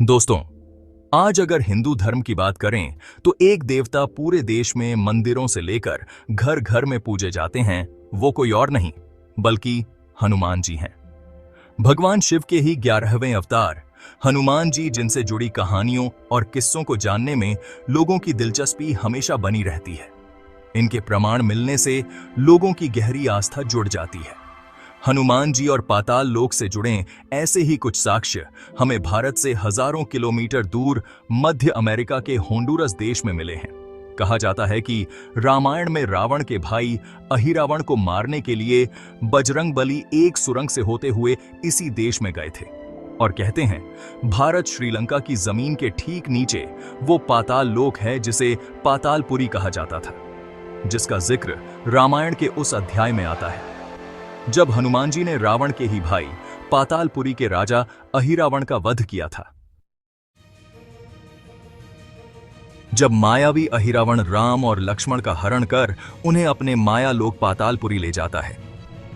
दोस्तों, आज अगर हिंदू धर्म की बात करें तो एक देवता पूरे देश में मंदिरों से लेकर घर घर में पूजे जाते हैं। वो कोई और नहीं बल्कि हनुमान जी हैं। भगवान शिव के ही 11वें अवतार हनुमान जी, जिनसे जुड़ी कहानियों और किस्सों को जानने में लोगों की दिलचस्पी हमेशा बनी रहती है। इनके प्रमाण मिलने से लोगों की गहरी आस्था जुड़ जाती है। हनुमान जी और पाताल लोक से जुड़े ऐसे ही कुछ साक्ष्य हमें भारत से हजारों किलोमीटर दूर मध्य अमेरिका के होंडुरस देश में मिले हैं। कहा जाता है कि रामायण में रावण के भाई अहिरावण को मारने के लिए बजरंगबली एक सुरंग से होते हुए इसी देश में गए थे। और कहते हैं भारत श्रीलंका की जमीन के ठीक नीचे वो पाताल लोक है जिसे पातालपुरी कहा जाता था, जिसका जिक्र रामायण के उस अध्याय में आता है जब हनुमान जी ने रावण के ही भाई पातालपुरी के राजा अहिरावण का वध किया था। जब मायावी अहिरावण राम और लक्ष्मण का हरण कर उन्हें अपने माया लोक पातालपुरी ले जाता है,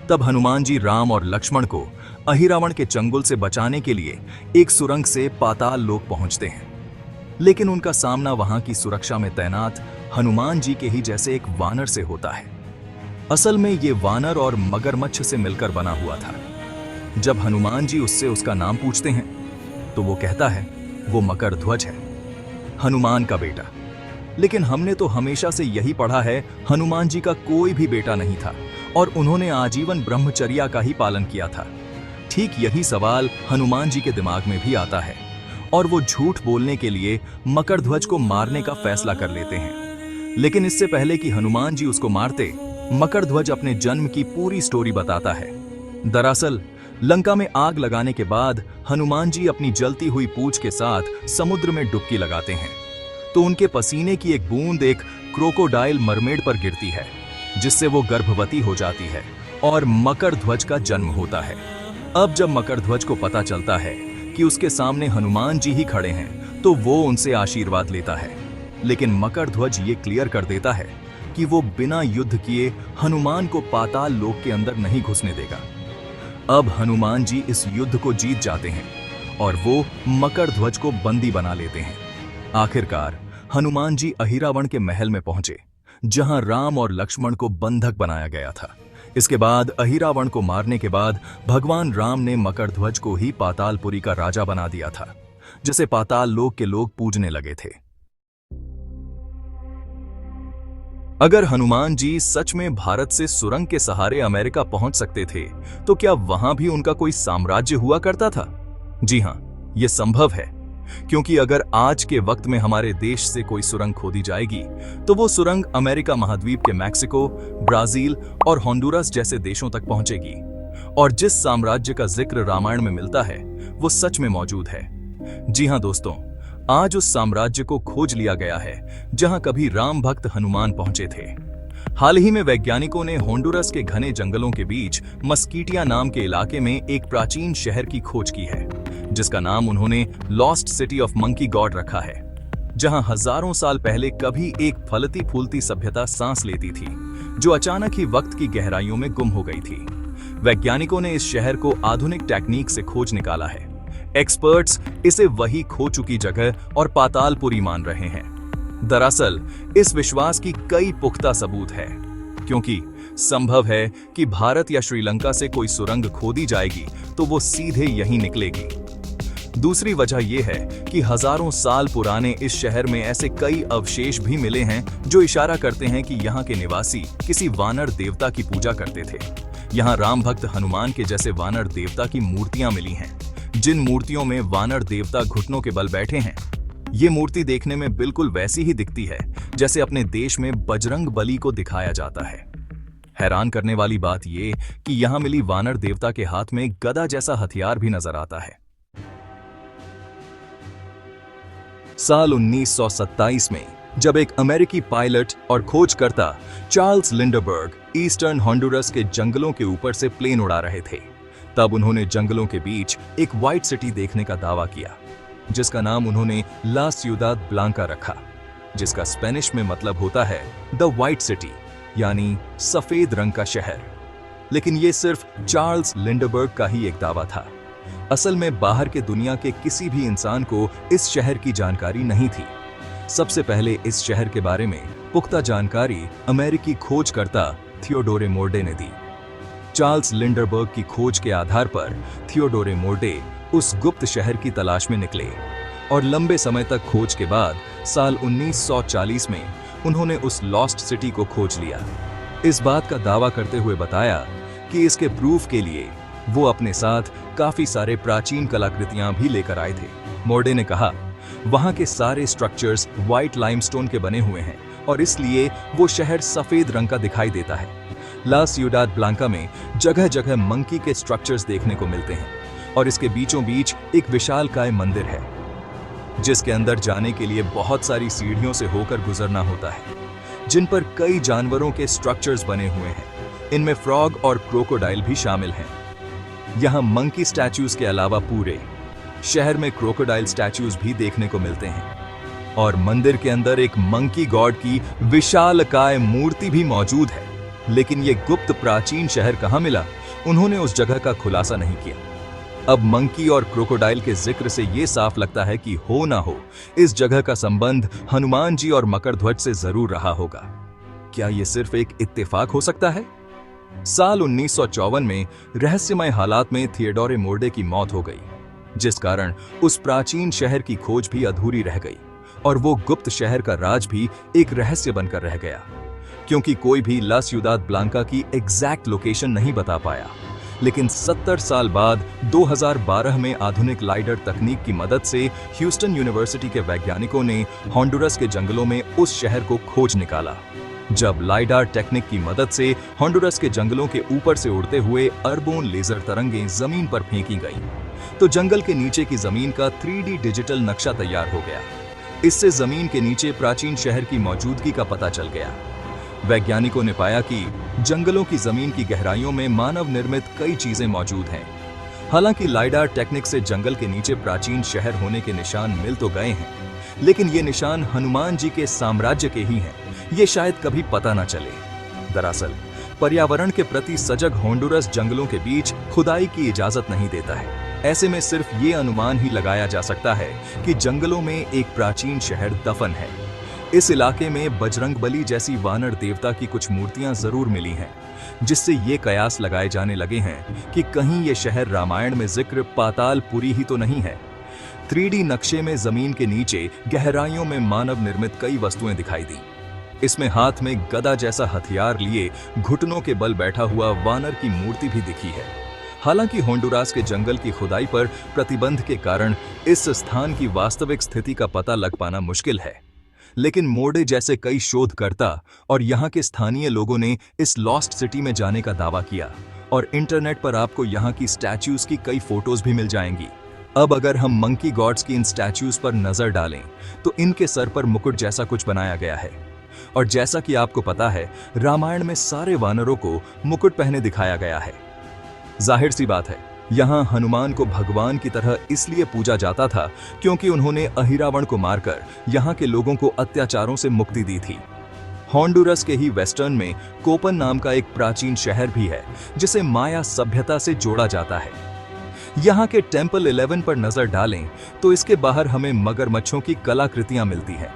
तब हनुमान जी राम और लक्ष्मण को अहिरावण के चंगुल से बचाने के लिए एक सुरंग से पाताल लोक पहुंचते हैं। लेकिन उनका सामना वहां की सुरक्षा में तैनात हनुमान जी के ही जैसे एक वानर से होता है। असल में ये वानर और मगरमच्छ से मिलकर बना हुआ था। जब हनुमान जी उससे उसका नाम पूछते हैं तो वो कहता है वो मकरध्वज है, हनुमान का बेटा। लेकिन हमने तो हमेशा से यही पढ़ा है हनुमान जी का कोई भी बेटा नहीं था और उन्होंने आजीवन ब्रह्मचर्या का ही पालन किया था। ठीक यही सवाल हनुमान जी के दिमाग में भी आता है और वो झूठ बोलने के लिए मकरध्वज को मारने का फैसला कर लेते हैं। लेकिन इससे पहले कि हनुमान जी उसको मारते, मकरध्वज अपने जन्म की पूरी स्टोरी बताता है। दरअसल लंका में आग लगाने के बाद हनुमान जी अपनी जलती हुई पूंछ के साथ समुद्र में डुबकी लगाते हैं तो उनके पसीने की एक बूंद एक क्रोकोडाइल मरमेड पर गिरती है, जिससे वो गर्भवती हो जाती है और मकरध्वज का जन्म होता है। अब जब मकरध्वज को पता चलता है कि उसके सामने हनुमान जी ही खड़े हैं तो वो उनसे आशीर्वाद लेता है। लेकिन मकरध्वज ये क्लियर कर देता है कि वो बिना युद्ध किए हनुमान को पाताल लोक के अंदर नहीं घुसने देगा। अब हनुमान जी इस युद्ध को जीत जाते हैं और वो मकरध्वज को बंदी बना लेते हैं। आखिरकार हनुमान जी अहिरावण के महल में पहुंचे, जहां राम और लक्ष्मण को बंधक बनाया गया था। इसके बाद अहिरावण को मारने के बाद भगवान राम ने मकरध्वज को ही पातालपुरी का राजा बना दिया था, जिसे पाताल लोक के लोग पूजने लगे थे। अगर हनुमान जी सच में भारत से सुरंग के सहारे अमेरिका पहुंच सकते थे तो क्या वहां भी उनका कोई साम्राज्य हुआ करता था? जी हां, यह संभव है, क्योंकि अगर आज के वक्त में हमारे देश से कोई सुरंग खोदी जाएगी तो वो सुरंग अमेरिका महाद्वीप के मैक्सिको, ब्राजील और होंडुरस जैसे देशों तक पहुंचेगी। और जिस साम्राज्य का जिक्र रामायण में मिलता है वो सच में मौजूद है। जी हां दोस्तों, आज उस साम्राज्य को खोज लिया गया है जहां कभी राम भक्त हनुमान पहुंचे थे। हाल ही में वैज्ञानिकों ने होंडुरस के घने जंगलों के बीच मस्कीटिया नाम के इलाके में एक प्राचीन शहर की खोज की है, जिसका नाम उन्होंने lost city of monkey God रखा है, जहां हजारों साल पहले कभी एक फलती फूलती सभ्यता सांस लेती थी, जो अचानक ही वक्त की गहराइयों में गुम हो गई थी। वैज्ञानिकों ने इस शहर को आधुनिक टेक्निक से खोज निकाला है। एक्सपर्ट्स इसे वही खो चुकी जगह और पातालपुरी मान रहे हैं। दरअसल इस विश्वास की कई पुख्ता सबूत है, क्योंकि संभव है कि भारत या श्रीलंका से कोई सुरंग खोदी जाएगी तो वो सीधे यहीं निकलेगी। दूसरी वजह यह है कि हजारों साल पुराने इस शहर में ऐसे कई अवशेष भी मिले हैं जो इशारा करते हैं कि यहाँ के निवासी किसी वानर देवता की पूजा करते थे। यहाँ राम भक्त हनुमान के जैसे वानर देवता की मूर्तियां मिली हैं, जिन मूर्तियों में वानर देवता घुटनों के बल बैठे हैं। ये मूर्ति देखने में बिल्कुल वैसी ही दिखती है जैसे अपने देश में बजरंग बली को दिखाया जाता है। हैरान करने वाली बात ये कि यहाँ मिली वानर देवता के हाथ में गदा जैसा हथियार भी नजर आता है। साल 1927 में जब एक अमेरिकी पायलट और खोजकर्ता चार्ल्स लिंडबर्ग ईस्टर्न होंडुरस के जंगलों के ऊपर से प्लेन उड़ा रहे थे, तब उन्होंने जंगलों के बीच एक व्हाइट सिटी देखने का दावा किया, जिसका नाम उन्होंने ला सियुदाद ब्लांका रखा, जिसका स्पेनिश में मतलब होता है द व्हाइट सिटी, यानी सफेद रंग का शहर। लेकिन ये सिर्फ चार्ल्स लिंडबर्ग का ही एक दावा था। असल में बाहर के दुनिया के किसी भी इंसान को इस शहर की जानकारी नहीं थी। सबसे पहले इस शहर के बारे में पुख्ता जानकारी अमेरिकी खोजकर्ता थियोडोरे मोर्डे ने दी। चार्ल्स लिंडरबर्ग की खोज के आधार पर थियोडोरे मोर्डे उस गुप्त शहर की तलाश में निकले और लंबे समय तक खोज के बाद साल 1940 में उन्होंने उस लॉस्ट सिटी को खोज लिया। इस बात का दावा करते हुए बताया कि इसके प्रूफ के लिए वो अपने साथ काफी सारे प्राचीन कलाकृतियां भी लेकर आए थे। मोर्डे ने कहा, वहां के सारे स्ट्रक्चर्स व्हाइट लाइमस्टोन के बने हुए हैं और इसलिए वो शहर सफेद रंग का दिखाई देता है। ला सियुडाद ब्लांका में जगह जगह मंकी के स्ट्रक्चर्स देखने को मिलते हैं और इसके बीचों बीच एक विशालकाय मंदिर है जिसके अंदर जाने के लिए बहुत सारी सीढ़ियों से होकर गुजरना होता है, जिन पर कई जानवरों के स्ट्रक्चर्स बने हुए हैं। इनमें फ्रॉग और क्रोकोडाइल भी शामिल हैं। यहाँ मंकी स्टैच्यूज के अलावा पूरे शहर में क्रोकोडाइल स्टैच्यूज भी देखने को मिलते हैं और मंदिर के अंदर एक मंकी गॉड की विशालकाय मूर्ति भी मौजूद है। लेकिन ये गुप्त प्राचीन शहर कहाँ मिला, उन्होंने उस जगह का खुलासा नहीं किया। अब मंकी और क्रोकोडाइल के जिक्र से यह साफ लगता है कि हो ना हो इस जगह का संबंध हनुमान जी और मकरध्वज से जरूर रहा होगा। क्या यह सिर्फ एक इत्तेफाक हो सकता है? साल 1954 में रहस्यमय हालात में थियोडोरे मोर्डे की मौत हो गई, जिस कारण उस प्राचीन शहर की खोज भी अधूरी रह गई और वो गुप्त शहर का राज भी एक रहस्य बनकर रह गया, क्योंकि कोई भी ला सियुदाद ब्लांका की एग्जैक्ट लोकेशन नहीं बता पाया। लेकिन 70 साल बाद 2012 में आधुनिक लाइडर तकनीक की मदद से ह्यूस्टन यूनिवर्सिटी के वैज्ञानिकों ने होंडुरस के जंगलों में उस शहर को खोज निकाला। जब लाइडार टेक्निक की मदद से होंडुरस के जंगलों के ऊपर से उड़ते हुए अरबों लेजर तरंगें जमीन पर फेंकी गईं, तो जंगल के नीचे की जमीन का 3D डिजिटल नक्शा तैयार हो गया। इससे जमीन के नीचे प्राचीन शहर की मौजूदगी का पता चल गया। वैज्ञानिकों ने पाया कि जंगलों की जमीन की गहराइयों में मानव निर्मित कई चीजें मौजूद हैं। हालांकि लाइडार टेक्निक से जंगल के नीचे प्राचीन शहर होने के निशान मिल तो गए हैं, लेकिन ये निशान हनुमान जी के साम्राज्य के ही हैं। ये शायद कभी पता न चले। दरअसल पर्यावरण के प्रति सजग होंडुरस जंगलों के बीच खुदाई की इजाजत नहीं देता है। ऐसे में सिर्फ ये अनुमान ही लगाया जा सकता है कि जंगलों में एक प्राचीन शहर दफन है। इस इलाके में बजरंगबली जैसी वानर देवता की कुछ मूर्तियां जरूर मिली हैं, जिससे ये कयास लगाए जाने लगे हैं कि कहीं ये शहर रामायण में जिक्र पातालपुरी ही तो नहीं है। 3D नक्शे में जमीन के नीचे गहराइयों में मानव निर्मित कई वस्तुएं दिखाई दी। इसमें हाथ में गदा जैसा हथियार लिए घुटनों के बल बैठा हुआ वानर की मूर्ति भी दिखी है। हालांकि होंडुरास के जंगल की खुदाई पर प्रतिबंध के कारण इस स्थान की वास्तविक स्थिति का पता लग पाना मुश्किल है, लेकिन मोर्डे जैसे कई शोधकर्ता और यहाँ के स्थानीय लोगों ने इस लॉस्ट सिटी में जाने का दावा किया और इंटरनेट पर आपको यहाँ की स्टैच्यूज की कई फोटोज भी मिल जाएंगी। अब अगर हम मंकी गॉड्स की इन स्टैच्यूज पर नजर डालें तो इनके सर पर मुकुट जैसा कुछ बनाया गया है और जैसा कि आपको पता है, रामायण में सारे वानरों को मुकुट पहने दिखाया गया है। जाहिर सी बात है, यहाँ हनुमान को भगवान की तरह इसलिए पूजा जाता था क्योंकि उन्होंने अहिरावण को मारकर यहाँ के लोगों को अत्याचारों से मुक्ति दी थी। होंडुरस के ही वेस्टर्न में कोपन नाम का एक प्राचीन शहर भी है जिसे माया सभ्यता से जोड़ा जाता है। यहाँ के टेम्पल 11 पर नजर डालें तो इसके बाहर हमें मगरमच्छों की कलाकृतियां मिलती हैं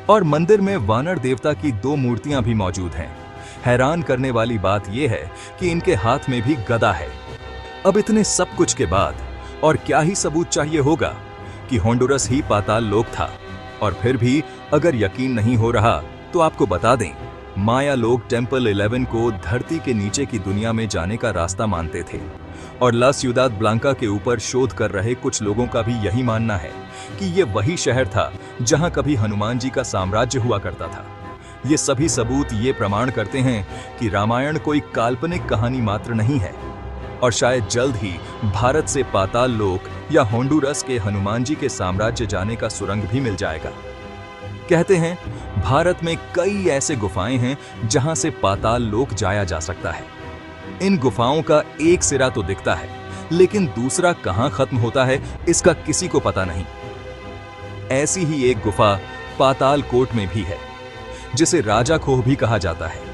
और मंदिर में वानर देवता की 2 मूर्तियां भी मौजूद हैं। हैरान करने वाली बात यह है कि इनके हाथ में भी गदा है। अब इतने सब कुछ के बाद और क्या ही सबूत चाहिए होगा कि होंडुरस ही पाताल लोक था। और फिर भी अगर यकीन नहीं हो रहा तो आपको बता दें, माया लोग टेम्पल 11 को धरती के नीचे की दुनिया में जाने का रास्ता मानते थे और ला सियुदाद ब्लांका के ऊपर शोध कर रहे कुछ लोगों का भी यही मानना है कि ये वही शहर था जहां कभी हनुमान जी का साम्राज्य हुआ करता था। ये सभी सबूत ये प्रमाण करते हैं कि रामायण कोई काल्पनिक कहानी मात्र नहीं है और शायद जल्द ही भारत से पाताल लोक या होंडुरस के हनुमान जी के साम्राज्य जाने का सुरंग भी मिल जाएगा। कहते हैं भारत में कई ऐसे गुफाएं हैं जहां से पाताल लोक जाया जा सकता है। इन गुफाओं का एक सिरा तो दिखता है, लेकिन दूसरा कहां खत्म होता है इसका किसी को पता नहीं। ऐसी ही एक गुफा पाताल कोट में भी है, जिसे राजा खोह भी कहा जाता है।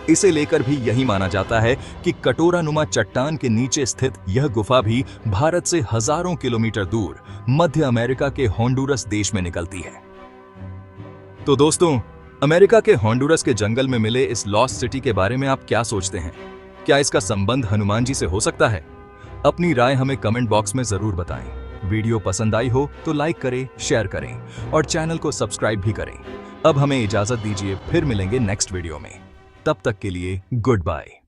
इसे लेकर भी यही माना जाता है कि कटोरानुमा चट्टान के नीचे स्थित यह गुफा भी भारत से हजारों किलोमीटर दूर मध्य अमेरिका के होंडुरस देश में निकलती है। तो दोस्तों, अमेरिका के होंडुरस के जंगल में मिले इस लॉस्ट सिटी के बारे में आप क्या सोचते हैं? क्या इसका संबंध हनुमान जी से हो सकता है? अपनी राय हमें कमेंट बॉक्स में जरूर बताएं। वीडियो पसंद आई हो तो लाइक करें, शेयर करें और चैनल को सब्सक्राइब भी करें। अब हमें इजाजत दीजिए, फिर मिलेंगे नेक्स्ट वीडियो में। तब तक के लिए गुड बाय।